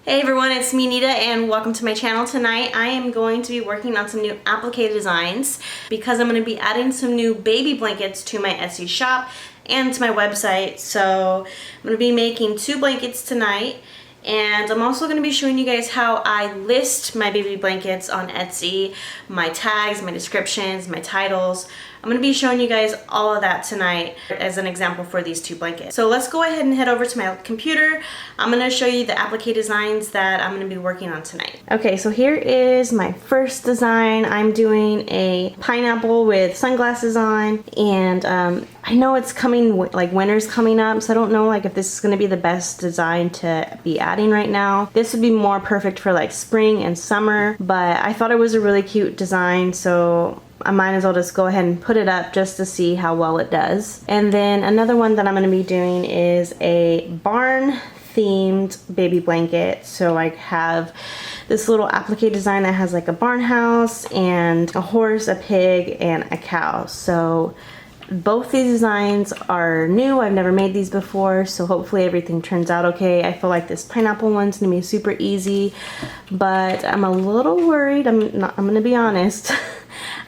Hey everyone, it's me Nita and welcome to my channel. Tonight I am going to be working on some new applique designs because I'm going to be adding some new baby blankets to my Etsy shop and to my website. So I'm going to be making 2 blankets tonight, and I'm also going to be showing you guys how I list my baby blankets on Etsy, my tags, my descriptions, my titles. I'm going to be showing you guys all of that tonight as an example for these 2 blankets. So let's go ahead and head over to my computer. I'm going to show you the applique designs that I'm going to be working on tonight. Okay, so here is my first design. I'm doing a pineapple with sunglasses on, and I know it's coming, like winter's coming up, so I don't know like if this is going to be the best design to be adding right now. This would be more perfect for like spring and summer, but I thought it was a really cute design, so I might as well just go ahead and put it up just to see how well it does. And then another one that I'm going to be doing is a barn themed baby blanket. So I have this little applique design that has like a barn house and a horse, a pig, and a cow. So both these designs are new. I've never made these before, so hopefully everything turns out okay. I feel like this pineapple one's gonna be super easy, but I'm a little worried. I'm gonna be honest.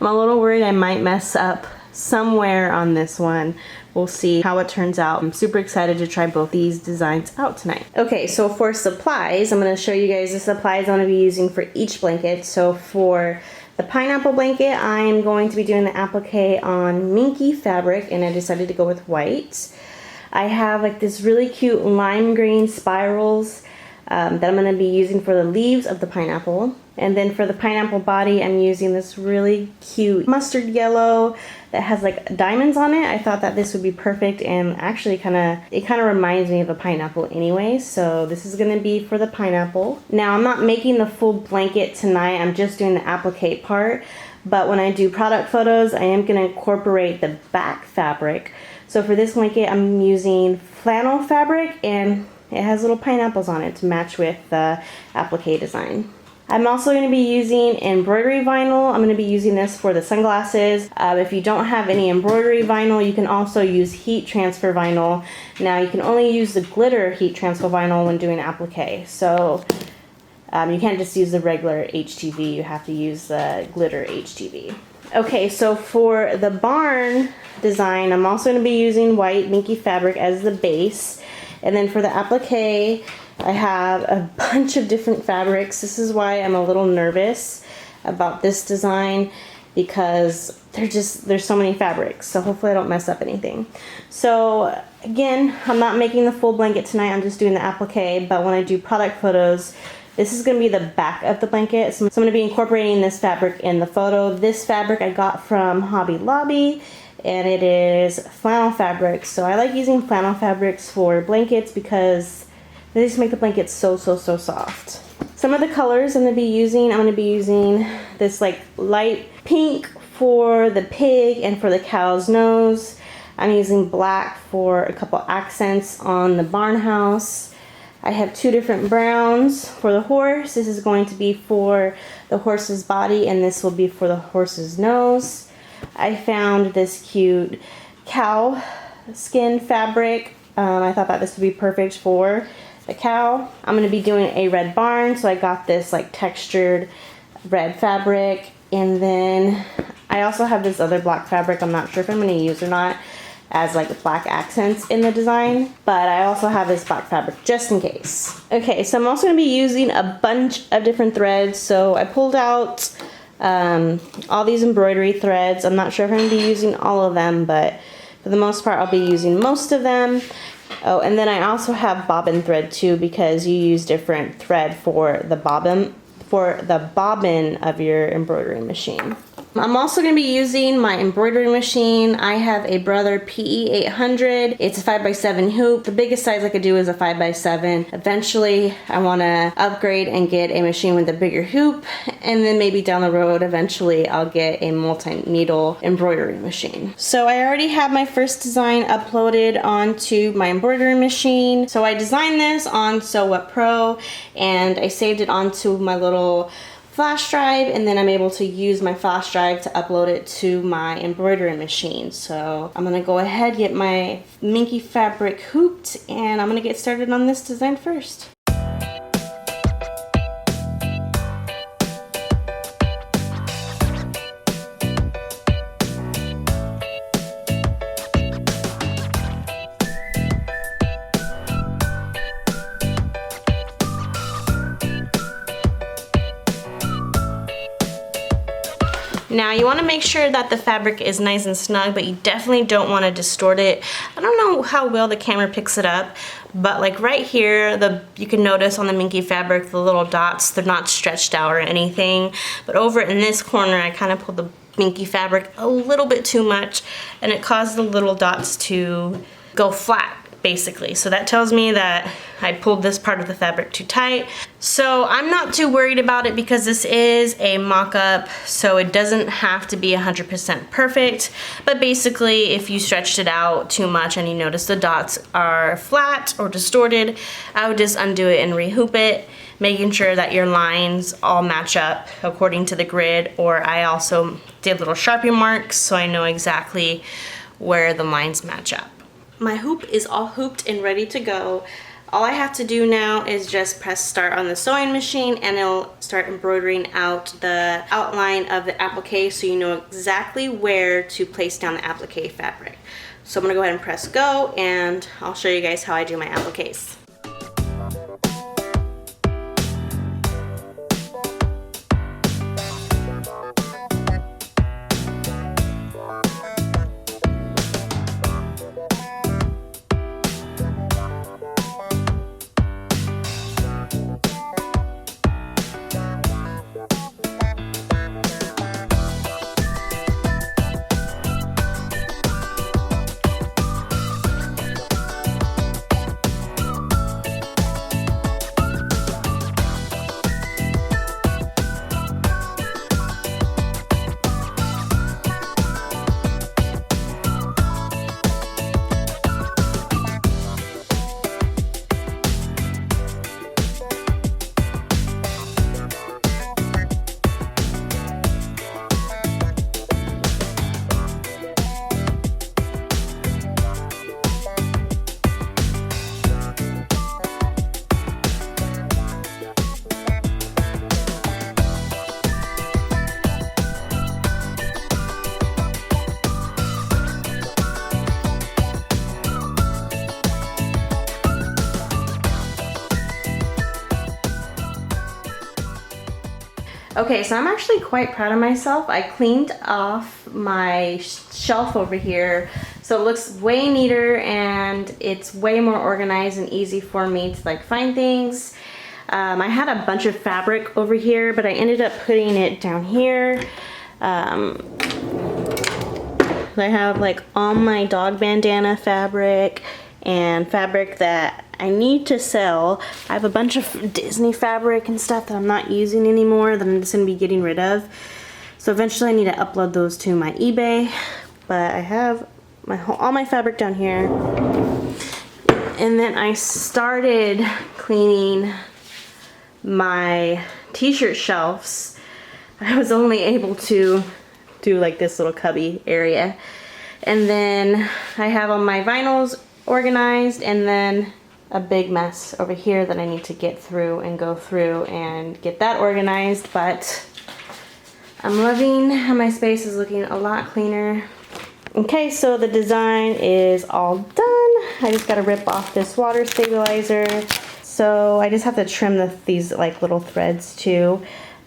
I'm a little worried I might mess up somewhere on this one. We'll see how it turns out. I'm super excited to try both these designs out tonight. Okay, so for supplies, I'm going to show you guys the supplies I'm going to be using for each blanket. So for the pineapple blanket, I'm going to be doing the applique on Minky fabric, and I decided to go with white. I have like this really cute lime green spirals that I'm going to be using for the leaves of the pineapple. And then for the pineapple body, I'm using this really cute mustard yellow that has like diamonds on it. I thought that this would be perfect, and actually it kind of reminds me of a pineapple anyway. So this is going to be for the pineapple. Now I'm not making the full blanket tonight. I'm just doing the applique part. But when I do product photos, I am going to incorporate the back fabric. So for this blanket, I'm using flannel fabric, and it has little pineapples on it to match with the applique design. I'm also going to be using embroidery vinyl. I'm going to be using this for the sunglasses. If you don't have any embroidery vinyl, you can also use heat transfer vinyl. Now you can only use the glitter heat transfer vinyl when doing applique. So you can't just use the regular HTV, you have to use the glitter HTV. Okay, so for the barn design, I'm also going to be using white Minky fabric as the base. And then for the applique, I have a bunch of different fabrics. This is why I'm a little nervous about this design, because there's so many fabrics. So hopefully I don't mess up anything. So again, I'm not making the full blanket tonight. I'm just doing the applique. But when I do product photos, this is going to be the back of the blanket. So I'm going to be incorporating this fabric in the photo. This fabric I got from Hobby Lobby, and it is flannel fabric. So I like using flannel fabrics for blankets because they just make the blanket so soft. Some of the colors I'm going to be using this like light pink for the pig and for the cow's nose. I'm using black for a couple accents on the barn house. I have 2 different browns for the horse. This is going to be for the horse's body, and this will be for the horse's nose. I found this cute cow skin fabric. I thought that this would be perfect for the cow. I'm going to be doing a red barn, so I got this like textured red fabric. And then I also have this other black fabric I'm not sure if I'm going to use or not as like black accents in the design, but I also have this black fabric just in case. Okay, so I'm also going to be using a bunch of different threads. So I pulled out all these embroidery threads. I'm not sure if I'm going to be using all of them, but for the most part I'll be using most of them. Oh, and then I also have bobbin thread too, because you use different thread for the bobbin of your embroidery machine. I'm also going to be using my embroidery machine. I have a Brother PE800. It's a 5x7 hoop. The biggest size I could do is a 5x7. Eventually, I want to upgrade and get a machine with a bigger hoop, and then maybe down the road, eventually, I'll get a multi-needle embroidery machine. So I already have my first design uploaded onto my embroidery machine. So I designed this on Sew What Pro, and I saved it onto my little flash drive, and then I'm able to use my flash drive to upload it to my embroidery machine. So I'm gonna go ahead, get my Minky fabric hooped, and I'm gonna get started on this design first. Now you want to make sure that the fabric is nice and snug, but you definitely don't want to distort it. I don't know how well the camera picks it up, but like right here, you can notice on the Minky fabric, the little dots, they're not stretched out or anything. But over in this corner, I kind of pulled the Minky fabric a little bit too much, and it caused the little dots to go flat, basically. So that tells me that I pulled this part of the fabric too tight. So I'm not too worried about it because this is a mock-up, so it doesn't have to be 100% perfect. But basically, if you stretched it out too much and you notice the dots are flat or distorted, I would just undo it and rehoop it, making sure that your lines all match up according to the grid. Or I also did little Sharpie marks so I know exactly where the lines match up. My hoop is all hooped and ready to go. All I have to do now is just press start on the sewing machine and it'll start embroidering out the outline of the applique so you know exactly where to place down the applique fabric. So I'm gonna go ahead and press go and I'll show you guys how I do my appliques. Okay, so I'm actually quite proud of myself. I cleaned off my shelf over here, so it looks way neater and it's way more organized and easy for me to like find things. I had a bunch of fabric over here, but I ended up putting it down here. I have like all my dog bandana fabric and fabric that I need to sell. I have a bunch of Disney fabric and stuff that I'm not using anymore that I'm just gonna be getting rid of. So eventually I need to upload those to my eBay. But I have all my fabric down here. And then I started cleaning my t-shirt shelves. I was only able to do like this little cubby area. And then I have all my vinyls organized, and then a big mess over here that I need to get through and go through and get that organized. But I'm loving how my space is looking a lot cleaner. Okay, so the design is all done. I just gotta rip off this water stabilizer. So I just have to trim these like little threads too.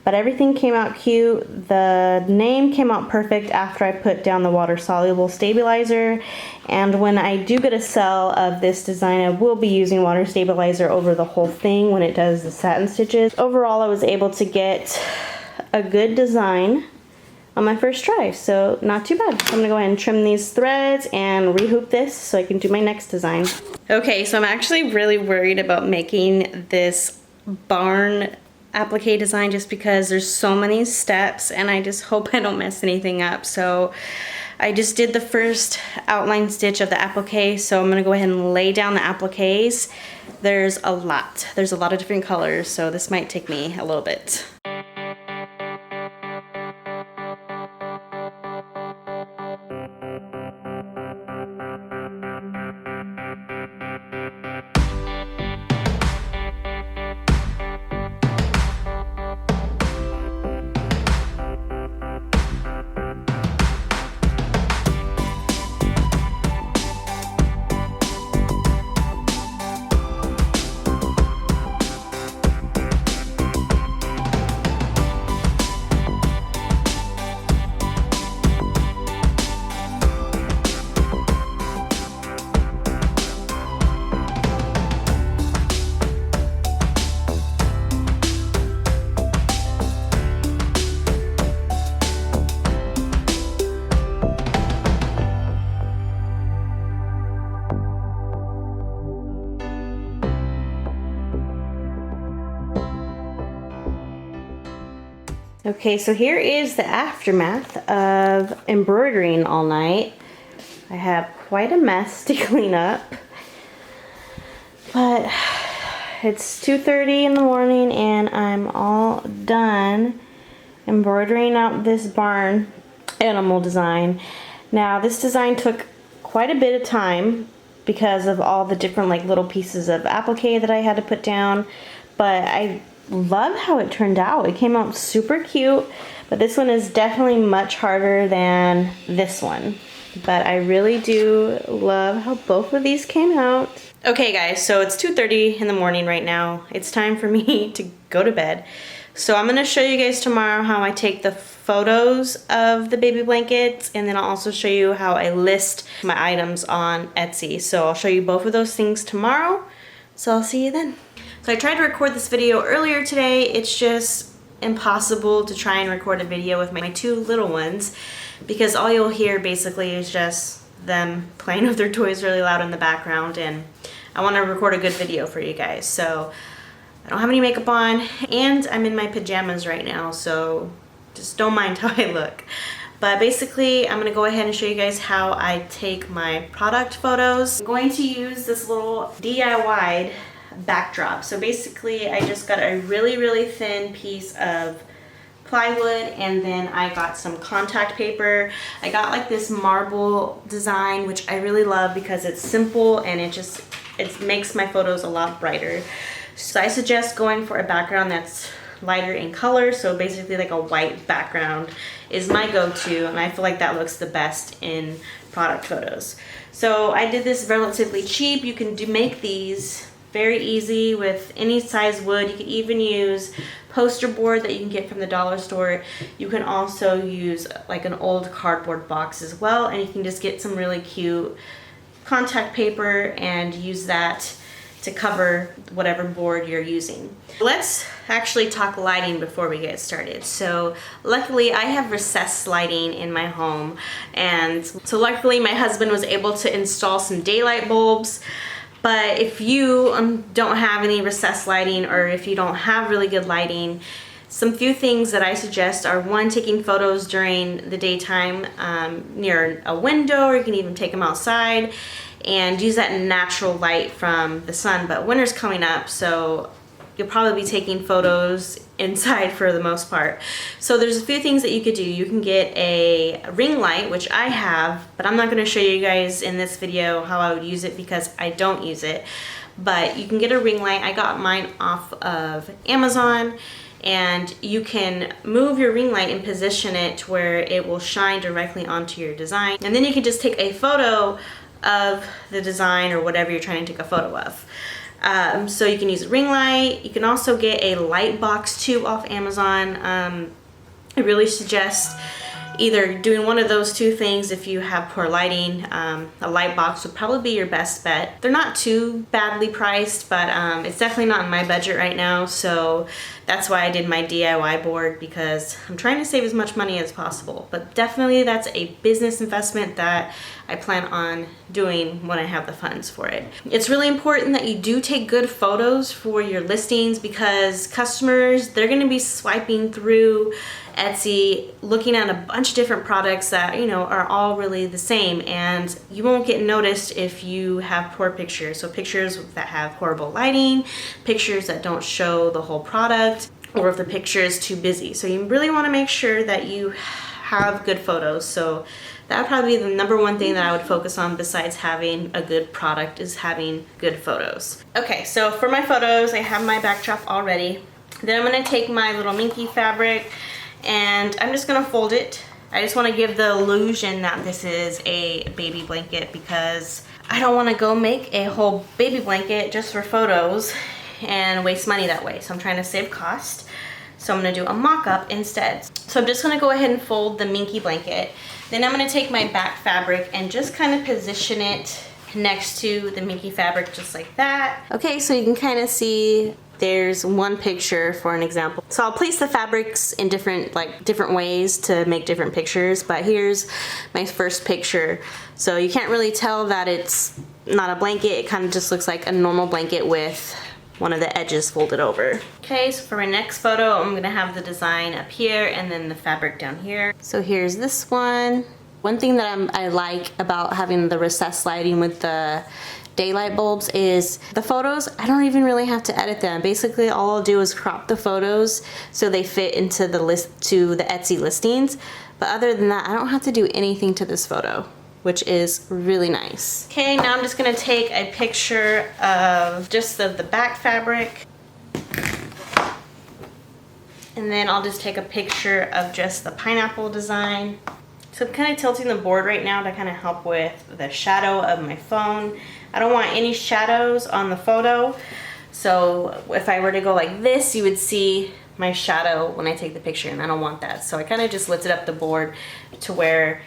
But everything came out cute. The name came out perfect after I put down the water soluble stabilizer. And when I do get a sell of this design, I will be using water stabilizer over the whole thing when it does the satin stitches. Overall, I was able to get a good design on my first try, so not too bad. I'm gonna go ahead and trim these threads and rehoop this so I can do my next design. Okay, so I'm actually really worried about making this barn applique design just because there's so many steps and I just hope I don't mess anything up. So I just did the first outline stitch of the applique, so I'm gonna go ahead and lay down the appliques. There's a lot of different colors, so this might take me a little bit. Okay, so here is the aftermath of embroidering all night. I have quite a mess to clean up, but it's 2:30 in the morning and I'm all done embroidering out this barn animal design. Now this design took quite a bit of time because of all the different like little pieces of applique that I had to put down, but I love how it turned out. It came out super cute, but this one is definitely much harder than this one. But I really do love how both of these came out. Okay guys, so it's 2:30 in the morning right now. It's time for me to go to bed. So I'm gonna show you guys tomorrow how I take the photos of the baby blankets, and then I'll also show you how I list my items on Etsy. So I'll show you both of those things tomorrow. So I'll see you then. So I tried to record this video earlier today. It's just impossible to try and record a video with my two little ones because all you'll hear basically is just them playing with their toys really loud in the background, and I want to record a good video for you guys. So I don't have any makeup on and I'm in my pajamas right now, so just don't mind how I look. But basically I'm going to go ahead and show you guys how I take my product photos. I'm going to use this little DIY backdrop. So basically I just got a really thin piece of plywood, and then I got some contact paper. I got like this marble design, which I really love because it's simple and it makes my photos a lot brighter. So I suggest going for a background that's lighter in color. So basically like a white background is my go-to, and I feel like that looks the best in product photos. So I did this relatively cheap. You can make these very easy with any size wood. You can even use poster board that you can get from the dollar store. You can also use like an old cardboard box as well, and you can just get some really cute contact paper and use that to cover whatever board you're using. Let's actually talk lighting before we get started. So luckily I have recessed lighting in my home, and so luckily my husband was able to install some daylight bulbs. But if you don't have any recessed lighting, or if you don't have really good lighting, some few things that I suggest are, one, taking photos during the daytime near a window, or you can even take them outside and use that natural light from the sun. But winter's coming up, so you'll probably be taking photos inside for the most part. So there's a few things that you could do. You can get a ring light, which I have, but I'm not going to show you guys in this video how I would use it because I don't use it. But you can get a ring light. I got mine off of Amazon, and you can move your ring light and position it to where it will shine directly onto your design. And then you can just take a photo of the design or whatever you're trying to take a photo of. So you can use a ring light. You can also get a light box too off Amazon. I really suggest either doing one of those two things if you have poor lighting. A light box would probably be your best bet. They're not too badly priced, but it's definitely not in my budget right now, so that's why I did my DIY board, because I'm trying to save as much money as possible. But definitely that's a business investment that I plan on doing when I have the funds for it. It's really important that you do take good photos for your listings, because customers, they're gonna be swiping through Etsy looking at a bunch of different products that, you know, are all really the same, and you won't get noticed if you have poor pictures. So pictures that have horrible lighting, pictures that don't show the whole product, or if the picture is too busy. So you really want to make sure that you have good photos. So that would probably be the number one thing that I would focus on besides having a good product, is having good photos. Okay, so for my photos, I have my backdrop all ready. Then I'm going to take my little Minky fabric and I'm just going to fold it. I just want to give the illusion that this is a baby blanket, because I don't want to go make a whole baby blanket just for photos and waste money that way. So I'm trying to save cost. So I'm going to do a mock-up instead. So I'm just going to go ahead and fold the Minky blanket. Then I'm going to take my back fabric and just kind of position it next to the Minky fabric, just like that. Okay, so you can kind of see there's one picture for an example. So I'll place the fabrics in different ways to make different pictures, but here's my first picture. So you can't really tell that it's not a blanket. It kind of just looks like a normal blanket with one of the edges folded over. Okay, so for my next photo, I'm gonna have the design up here and then the fabric down here. So here's this one. One thing that I like about having the recessed lighting with the daylight bulbs is the photos, I don't even really have to edit them. Basically all I'll do is crop the photos so they fit into the Etsy listings. But other than that, I don't have to do anything to this photo, which is really nice. Okay, now I'm just gonna take a picture of just the back fabric. And then I'll just take a picture of just the pineapple design. So I'm kind of tilting the board right now to kind of help with the shadow of my phone. I don't want any shadows on the photo. So if I were to go like this, you would see my shadow when I take the picture, and I don't want that. So I kind of just lifted up the board to where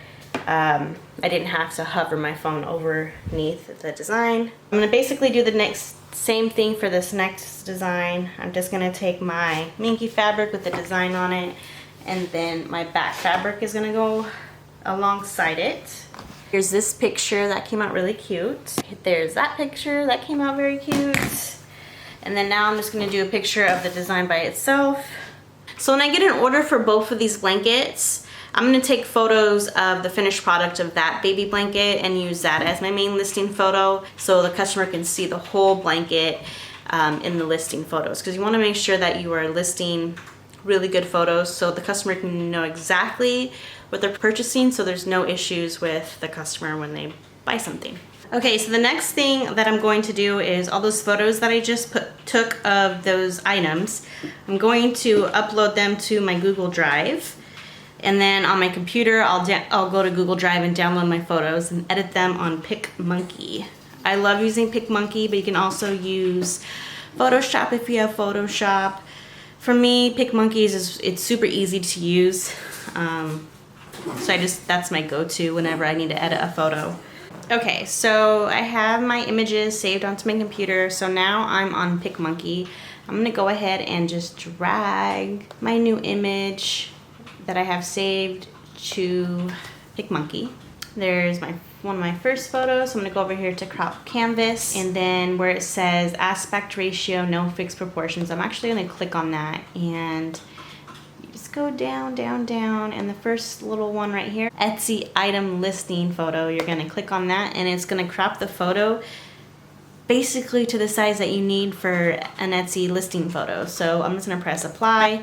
I didn't have to hover my phone underneath the design. I'm gonna basically do the same thing for this next design. I'm just gonna take my Minky fabric with the design on it, and then my back fabric is gonna go alongside it. Here's this picture that came out really cute. There's that picture that came out very cute. And then now I'm just gonna do a picture of the design by itself. So when I get an order for both of these blankets, I'm gonna take photos of the finished product of that baby blanket and use that as my main listing photo so the customer can see the whole blanket in the listing photos. Because you wanna make sure that you are listing really good photos so the customer can know exactly what they're purchasing, so there's no issues with the customer when they buy something. Okay, so the next thing that I'm going to do is all those photos that I just took of those items, I'm going to upload them to my Google Drive, and then on my computer I'll go to Google Drive and download my photos and edit them on PicMonkey. I love using PicMonkey, but you can also use Photoshop if you have Photoshop. For me, PicMonkey it's super easy to use. So that's my go-to whenever I need to edit a photo. Okay, so I have my images saved onto my computer, so now I'm on PicMonkey. I'm gonna go ahead and just drag my new image that I have saved to PicMonkey. There's one of my first photos, so I'm gonna go over here to crop canvas, and then where it says aspect ratio, no fixed proportions, I'm actually gonna click on that, and just go down, down, down, and the first little one right here, Etsy item listing photo, you're gonna click on that, and it's gonna crop the photo basically to the size that you need for an Etsy listing photo. So I'm just gonna press apply,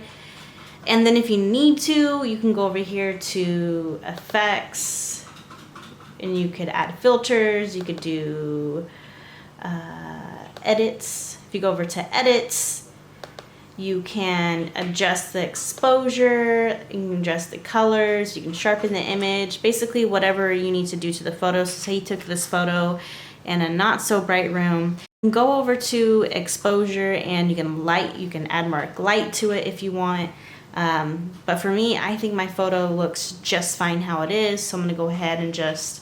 and then if you need to, you can go over here to effects, and you could add filters, you could do edits. If you go over to edits, you can adjust the exposure, you can adjust the colors, you can sharpen the image, basically whatever you need to do to the photo. So say you took this photo in a not so bright room, you can go over to exposure and you can add more light to it if you want. But for me, I think my photo looks just fine how it is, so I'm gonna go ahead and just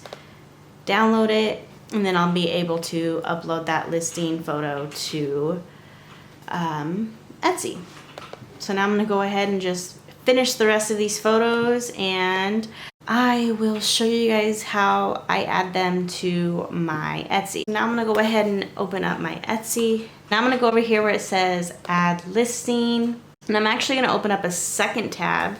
download it, and then I'll be able to upload that listing photo to Etsy. So now I'm gonna go ahead and just finish the rest of these photos, and I will show you guys how I add them to my Etsy. Now I'm gonna go ahead and open up my Etsy. Now I'm gonna go over here where it says add listing, and I'm actually gonna open up a second tab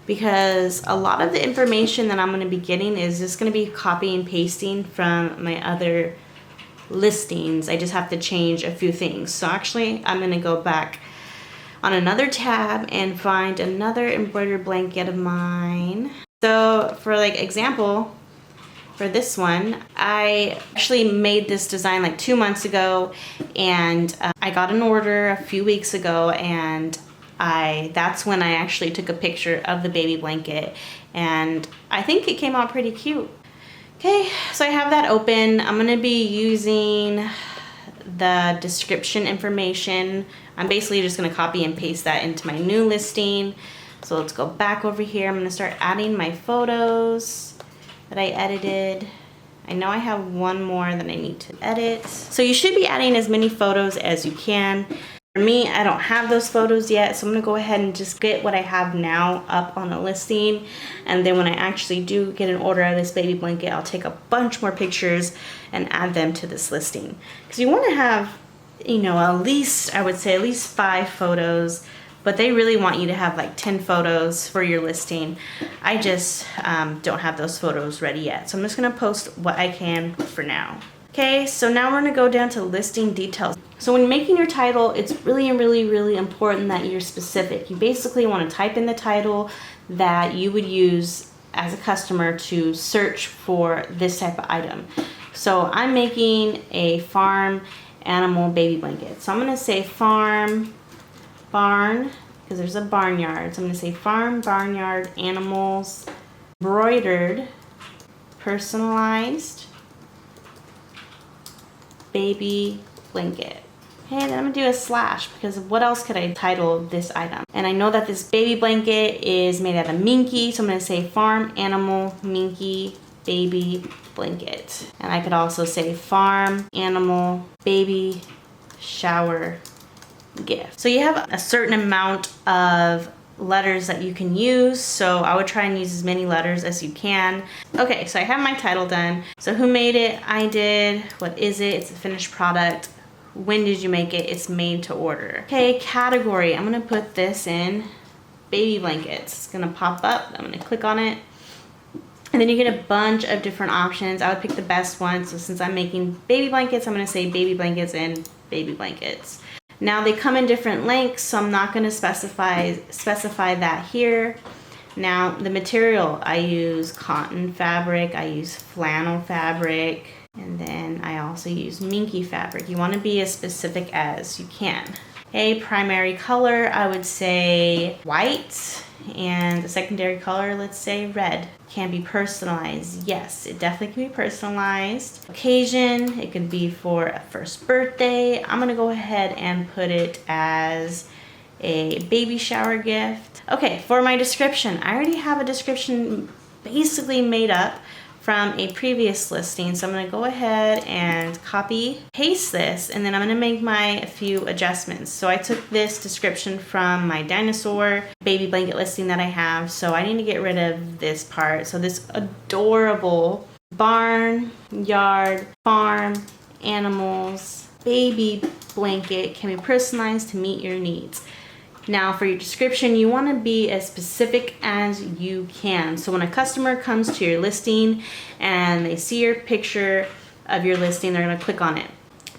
because a lot of the information that I'm gonna be getting is just gonna be copy and pasting from my other listings. I just have to change a few things. So actually I'm gonna go back on another tab and find another embroidered blanket of mine. So for like example, for this one, I actually made this design like 2 months ago, and I got an order a few weeks ago, and that's when I actually took a picture of the baby blanket, and I think it came out pretty cute. Okay, so I have that open. I'm gonna be using the description information. I'm basically just gonna copy and paste that into my new listing. So let's go back over here. I'm gonna start adding my photos that I edited. I know I have one more that I need to edit. So you should be adding as many photos as you can. For me, I don't have those photos yet, so I'm gonna go ahead and just get what I have now up on the listing, and then when I actually do get an order of this baby blanket, I'll take a bunch more pictures and add them to this listing. Because you wanna have you know, at least, I would say at least 5 photos, but they really want you to have like 10 photos for your listing. I just don't have those photos ready yet. So I'm just gonna post what I can for now. Okay, so now we're gonna go down to listing details. So when making your title, it's really important that you're specific. You basically wanna type in the title that you would use as a customer to search for this type of item. So I'm making a farm animal baby blanket. So I'm gonna say farm, barn, because there's a barnyard. So I'm gonna say farm, barnyard, animals, embroidered, personalized, baby blanket. Okay, then I'm gonna do a slash because what else could I title this item? And I know that this baby blanket is made out of Minky, so I'm gonna say farm animal Minky baby blanket. And I could also say farm animal baby shower gift. So you have a certain amount of letters that you can use, so I would try and use as many letters as you can. Okay, so I have my title done. So who made it? I did. What is it? It's a finished product. When did you make it? It's made to order. Okay, category. I'm gonna put this in baby blankets. It's gonna pop up. I'm gonna click on it. And then you get a bunch of different options. I would pick the best one. So since I'm making baby blankets, I'm gonna say baby blankets and baby blankets. Now they come in different lengths, so I'm not gonna specify that here. Now the material, I use cotton fabric, I use flannel fabric, and then I also use Minky fabric. You wanna be as specific as you can. Okay, primary color, I would say white, and the secondary color, let's say red. Can be personalized. Yes, it definitely can be personalized. Occasion, it could be for a first birthday. I'm gonna go ahead and put it as a baby shower gift. Okay, for my description, I already have a description basically made up from a previous listing. So I'm gonna go ahead and copy, paste this, and then I'm gonna make my few adjustments. So I took this description from my dinosaur baby blanket listing that I have. So I need to get rid of this part. So this adorable barn, yard, farm, animals, baby blanket can be personalized to meet your needs. Now for your description, you want to be as specific as you can. So when a customer comes to your listing and they see your picture of your listing, they're going to click on it.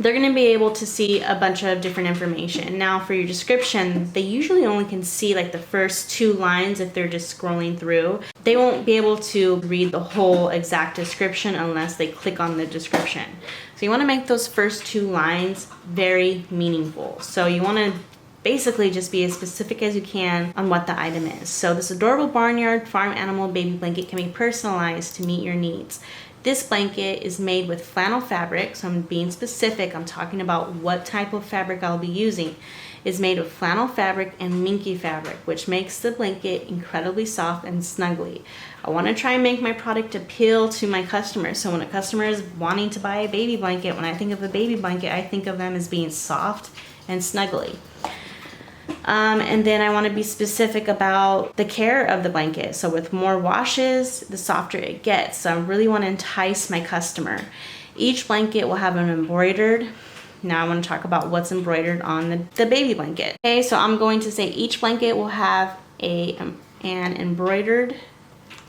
They're going to be able to see a bunch of different information. Now for your description, they usually only can see like the first 2 lines if they're just scrolling through. They won't be able to read the whole exact description unless they click on the description. So you want to make those first 2 lines very meaningful. So you want to basically just be as specific as you can on what the item is. So this adorable barnyard farm animal baby blanket can be personalized to meet your needs. This blanket is made with flannel fabric, so I'm being specific. I'm talking about what type of fabric I'll be using. It's made with flannel fabric and Minky fabric, which makes the blanket incredibly soft and snuggly. I want to try and make my product appeal to my customers. So when a customer is wanting to buy a baby blanket, when I think of a baby blanket, I think of them as being soft and snuggly. And then I want to be specific about the care of the blanket. So with more washes, the softer it gets. So I really want to entice my customer. Each blanket will have an embroidered. Now I want to talk about what's embroidered on the baby blanket. Okay, so I'm going to say each blanket will have an embroidered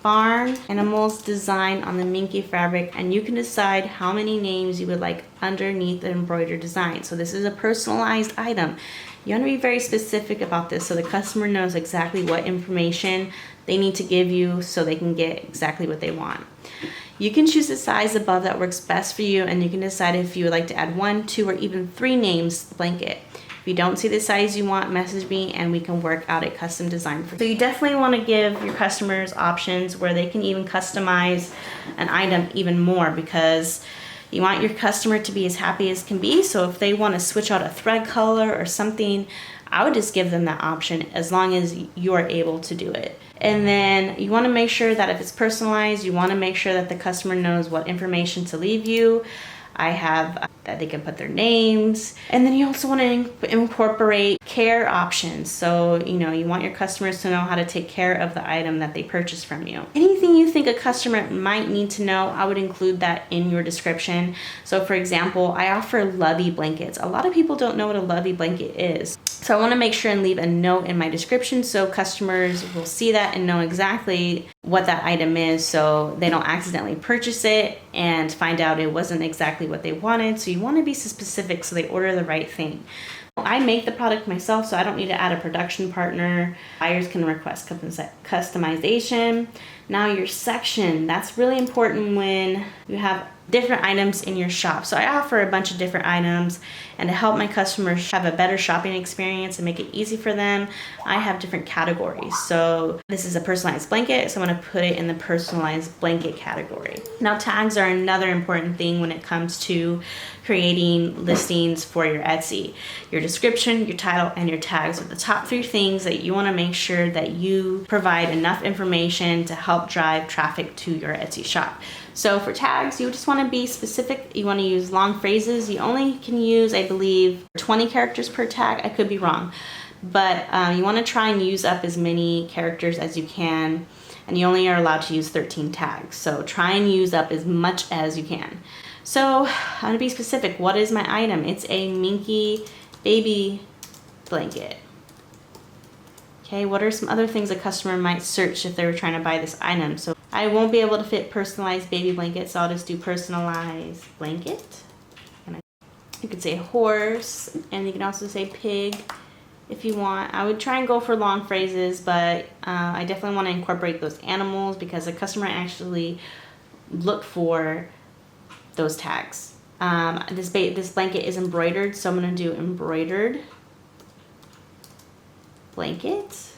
barn animals design on the Minky fabric, and you can decide how many names you would like underneath the embroidered design. So this is a personalized item. You want to be very specific about this so the customer knows exactly what information they need to give you so they can get exactly what they want. You can choose the size above that works best for you, and you can decide if you would like to add 1, 2, or even 3 names to the blanket. If you don't see the size you want, message me and we can work out a custom design for you. So you definitely want to give your customers options where they can even customize an item even more, because you want your customer to be as happy as can be. So if they want to switch out a thread color or something, I would just give them that option as long as you are able to do it. And then you want to make sure that if it's personalized, you want to make sure that the customer knows what information to leave you. I have that they can put their names. And then you also want to incorporate care options. So, you know, you want your customers to know how to take care of the item that they purchase from you. Anything you think a customer might need to know, I would include that in your description. So for example, I offer lovey blankets. A lot of people don't know what a lovey blanket is. So I want to make sure and leave a note in my description so customers will see that and know exactly what that item is, so they don't accidentally purchase it and find out it wasn't exactly what they wanted. So you want to be specific so they order the right thing. I make the product myself, so I don't need to add a production partner. Buyers can request customization. Now your section, that's really important when you have different items in your shop. So I offer a bunch of different items, and to help my customers have a better shopping experience and make it easy for them, I have different categories. So this is a personalized blanket, so I'm going to put it in the personalized blanket category. Now tags are another important thing when it comes to creating listings for your Etsy. Your description, your title, and your tags are the top 3 things that you want to make sure that you provide enough information to help drive traffic to your Etsy shop. So for tags, you just want to be specific. You want to use long phrases. You only can use, I believe, 20 characters per tag. I could be wrong. But you want to try and use up as many characters as you can. And you only are allowed to use 13 tags. So try and use up as much as you can. So I'm going to be specific. What is my item? It's a Minky baby blanket. Okay, what are some other things a customer might search if they were trying to buy this item? So I won't be able to fit personalized baby blanket, so I'll just do personalized blanket. And you could say horse, and you can also say pig if you want. I would try and go for long phrases, but I definitely want to incorporate those animals because the customer actually look for those tags. This blanket is embroidered, so I'm going to do embroidered blanket.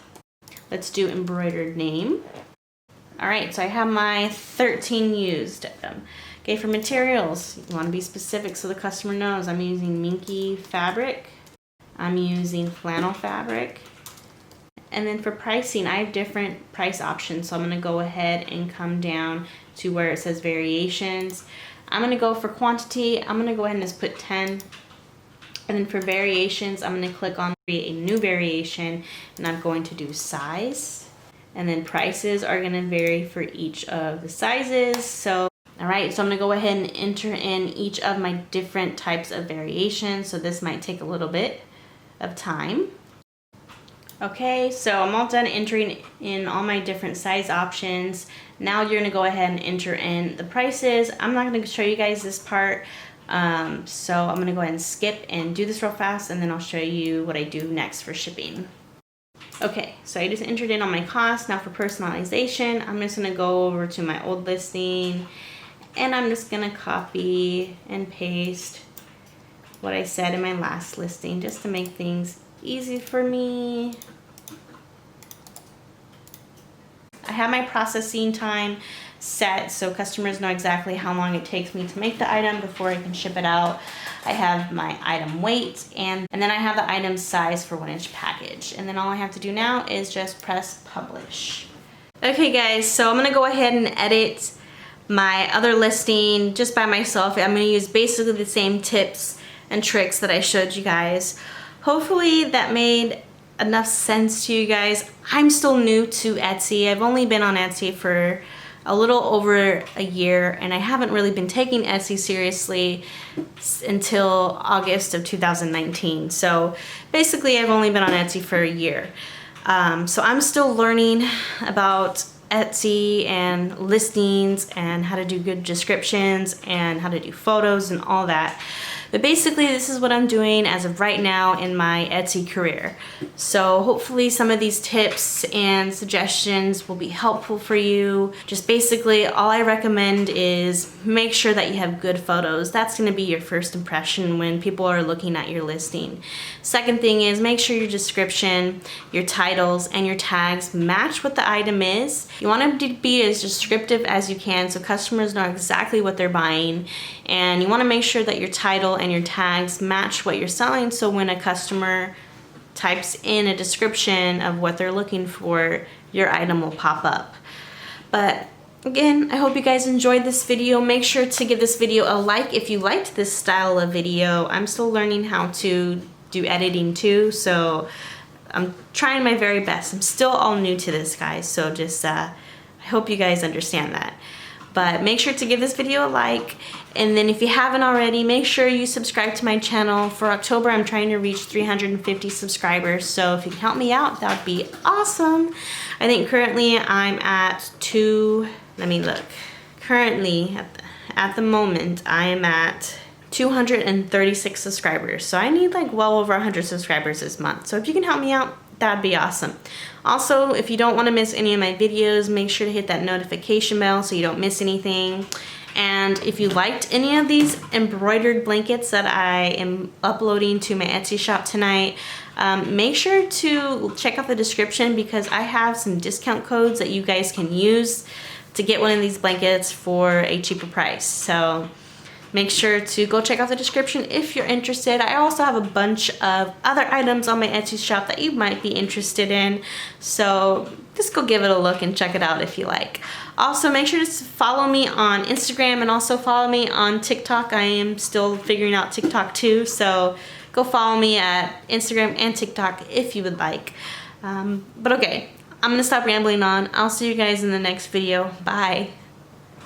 Let's do embroidered name. All right, so I have my 13 used. Okay, for materials, you want to be specific so the customer knows. I'm using Minky fabric. I'm using flannel fabric. And then for pricing, I have different price options. So I'm going to go ahead and come down to where it says variations. I'm going to go for quantity. I'm going to go ahead and just put 10. And then for variations, I'm going to click on create a new variation, and I'm going to do size. And then prices are going to vary for each of the sizes. So, all right, so I'm going to go ahead and enter in each of my different types of variations. So this might take a little bit of time. Okay, so I'm all done entering in all my different size options. Now you're going to go ahead and enter in the prices. I'm not going to show you guys this part. So I'm going to go ahead and skip and do this real fast, and then I'll show you what I do next for shipping. Okay, so I just entered in all my costs. Now for personalization, I'm just going to go over to my old listing, and I'm just going to copy and paste what I said in my last listing just to make things easy for me. I have my processing time set so customers know exactly how long it takes me to make the item before I can ship it out. I have my item weight, and then I have the item size for 1-inch package. And then all I have to do now is just press publish. Okay guys, so I'm gonna go ahead and edit my other listing just by myself. I'm gonna use basically the same tips and tricks that I showed you guys. Hopefully that made enough sense to you guys. I'm still new to Etsy. I've only been on Etsy for a little over a year, and I haven't really been taking Etsy seriously until August of 2019. So basically I've only been on Etsy for a year. So I'm still learning about Etsy and listings and how to do good descriptions and how to do photos and all that. But basically this is what I'm doing as of right now in my Etsy career. So hopefully some of these tips and suggestions will be helpful for you. Just basically all I recommend is make sure that you have good photos. That's going to be your first impression when people are looking at your listing. Second thing is make sure your description, your titles, and your tags match what the item is. You want to be as descriptive as you can so customers know exactly what they're buying, and you want to make sure that your title and your tags match what you're selling, so when a customer types in a description of what they're looking for, your item will pop up. But again, I hope you guys enjoyed this video. Make sure to give this video a like if you liked this style of video. I'm still learning how to do editing too, so I'm trying my very best. I'm still all new to this, guys, so just I hope you guys understand that. But make sure to give this video a like, and then if you haven't already, make sure you subscribe to my channel. For October, I'm trying to reach 350 subscribers, so if you can help me out, that would be awesome. I think currently I'm at let me look. Currently, at the moment, I am at 236 subscribers, so I need like well over 100 subscribers this month. So if you can help me out, that'd be awesome. Also, if you don't want to miss any of my videos, make sure to hit that notification bell so you don't miss anything. And if you liked any of these embroidered blankets that I am uploading to my Etsy shop tonight, make sure to check out the description because I have some discount codes that you guys can use to get one of these blankets for a cheaper price. So make sure to go check out the description if you're interested. I also have a bunch of other items on my Etsy shop that you might be interested in. So just go give it a look and check it out if you like. Also, make sure to follow me on Instagram and also follow me on TikTok. I am still figuring out TikTok too. So go follow me at Instagram and TikTok if you would like. But okay, I'm gonna stop rambling on. I'll see you guys in the next video. Bye.